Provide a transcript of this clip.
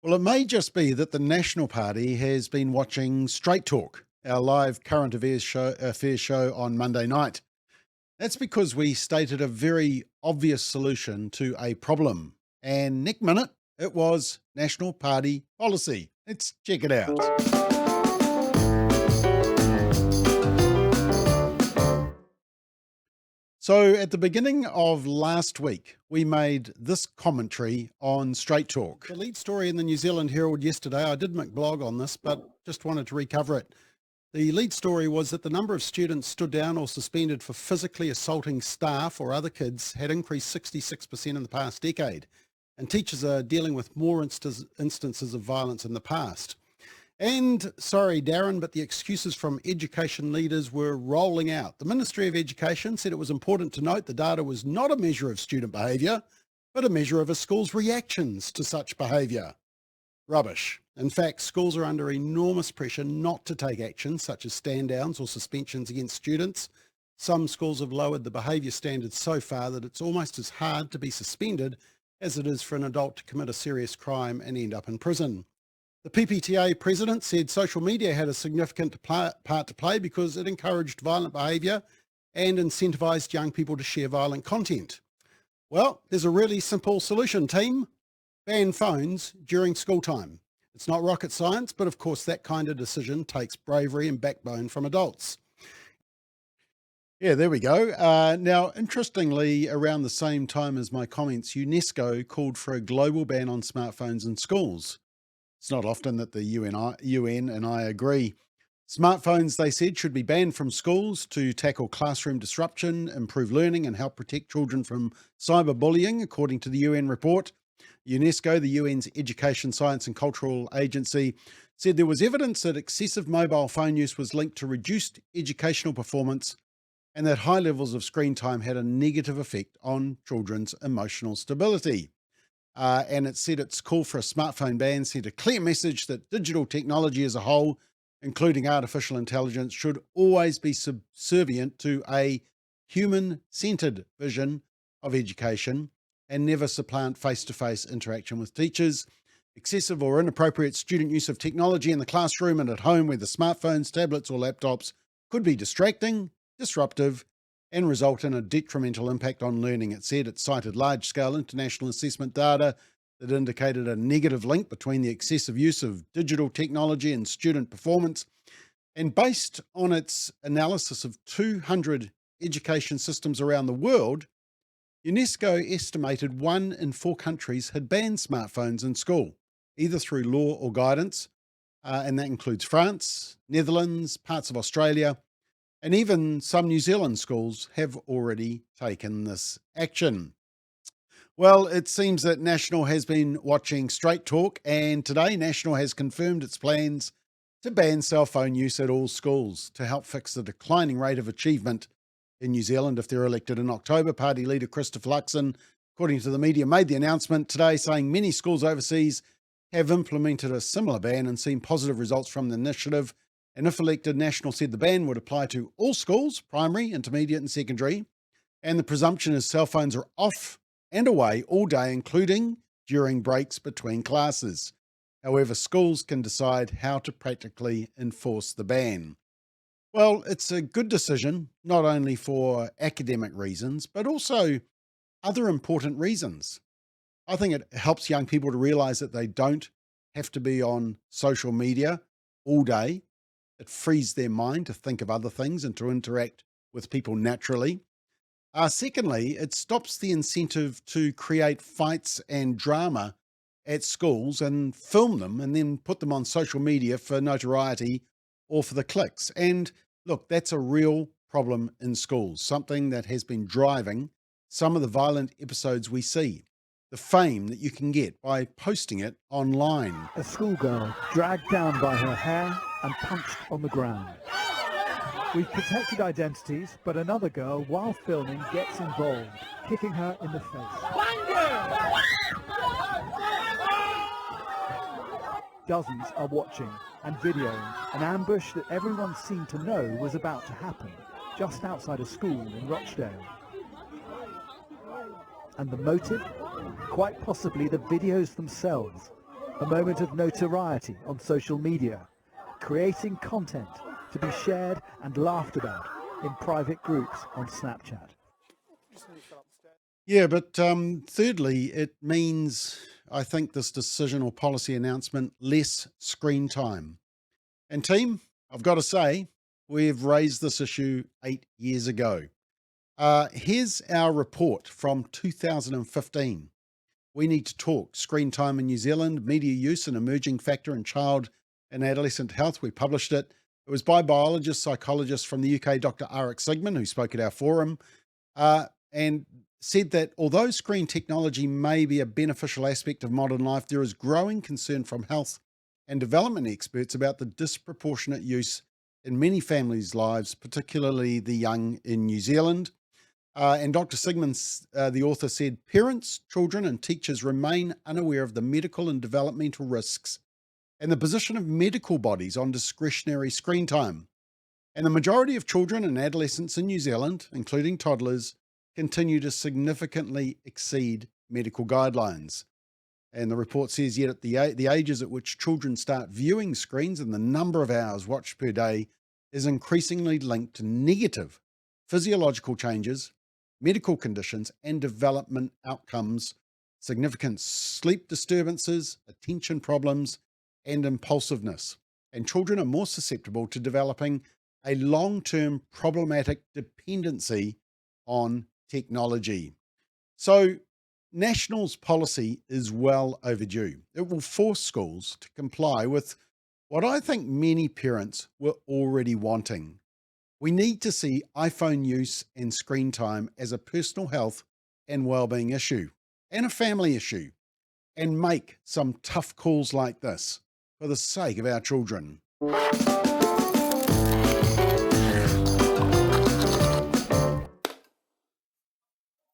Well, it may just be that the National Party has been watching Straight Talk, our live current affairs show on Monday night. That's because we stated a very obvious solution to a problem. And next minute, it was National Party policy. Let's check it out. So, at the beginning of last week, we made this commentary on Straight Talk. The lead story in the New Zealand Herald yesterday, I did McBLOG on this, but just wanted to recover it. The lead story was that the number of students stood down or suspended for physically assaulting staff or other kids had increased 66% in the past decade, and teachers are dealing with more instances of violence in the past. And sorry, Darren, but the excuses from education leaders were rolling out. The Ministry of Education said it was important to note the data was not a measure of student behaviour, but a measure of a school's reactions to such behaviour. Rubbish. In fact, schools are under enormous pressure not to take action, such as stand-downs or suspensions against students. Some schools have lowered the behaviour standards so far that it's almost as hard to be suspended as it is for an adult to commit a serious crime and end up in prison. The PPTA president said social media had a significant part to play because it encouraged violent behaviour and incentivised young people to share violent content. Well, there's a really simple solution, team. Ban phones during school time. It's not rocket science, but of course that kind of decision takes bravery and backbone from adults. Yeah, there we go. Now, interestingly, around the same time as my comments, UNESCO called for a global ban on smartphones in schools. It's not often that the UN and I agree. Smartphones, they said, should be banned from schools to tackle classroom disruption, improve learning and help protect children from cyberbullying, according to the UN report. UNESCO, the UN's Education, Science and Cultural Agency, said there was evidence that excessive mobile phone use was linked to reduced educational performance and that high levels of screen time had a negative effect on children's emotional stability. And it said its call for a smartphone ban sent a clear message that digital technology as a whole, including artificial intelligence, should always be subservient to a human-centered vision of education and never supplant face-to-face interaction with teachers. Excessive or inappropriate student use of technology in the classroom and at home, whether smartphones, tablets or laptops, could be distracting, disruptive, and result in a detrimental impact on learning. It said it cited large-scale international assessment data that indicated a negative link between the excessive use of digital technology and student performance. And based on its analysis of 200 education systems around the world, UNESCO estimated 1 in 4 countries had banned smartphones in school, either through law or guidance, and that includes France, Netherlands, parts of Australia, and even some New Zealand schools have already taken this action. Well, it seems that National has been watching Straight Talk, and today National has confirmed its plans to ban cell phone use at all schools to help fix the declining rate of achievement in New Zealand if they're elected in October. Party leader Christopher Luxon, according to the media, made the announcement today saying many schools overseas have implemented a similar ban and seen positive results from the initiative. And if elected, National said the ban would apply to all schools, primary, intermediate and secondary. And the presumption is cell phones are off and away all day, including during breaks between classes. However, schools can decide how to practically enforce the ban. Well, it's a good decision, not only for academic reasons, but also other important reasons. I think it helps young people to realize that they don't have to be on social media all day. It frees their mind to think of other things and to interact with people naturally. Secondly, it stops the incentive to create fights and drama at schools and film them and then put them on social media for notoriety or for the clicks. And look, that's a real problem in schools, something that has been driving some of the violent episodes we see. The fame that you can get by posting it online. A schoolgirl dragged down by her hair and punched on the ground. We've protected identities, but another girl, while filming, gets involved, kicking her in the face. Dozens are watching and videoing an ambush that everyone seemed to know was about to happen, just outside a school in Rochdale. And the motive? Quite possibly the videos themselves. a moment of notoriety on social media, creating content to be shared and laughed about in private groups on Snapchat. Yeah, but thirdly, it means, I think, this decision or policy announcement, less screen time. And team, I've got to say, we've raised this issue 8 years ago. Here's our report from 2015. We Need to Talk, Screen Time in New Zealand, Media Use, an Emerging Factor in Child and Adolescent Health. We published it. It was by biologist, psychologist from the UK, Dr. Arik Sigman, who spoke at our forum, and said that although screen technology may be a beneficial aspect of modern life, there is growing concern from health and development experts about the disproportionate use in many families' lives, particularly the young in New Zealand. And Dr. Sigman, the author, said, parents, children and teachers remain unaware of the medical and developmental risks and the position of medical bodies on discretionary screen time. And the majority of children and adolescents in New Zealand, including toddlers, continue to significantly exceed medical guidelines. And the report says yet at the ages at which children start viewing screens and the number of hours watched per day is increasingly linked to negative physiological changes, medical conditions and development outcomes, significant sleep disturbances, attention problems and impulsiveness. And children are more susceptible to developing a long-term problematic dependency on technology. So National's policy is well overdue. It will force schools to comply with what I think many parents were already wanting. We need to see iPhone use and screen time as a personal health and well-being issue and a family issue, and make some tough calls like this for the sake of our children.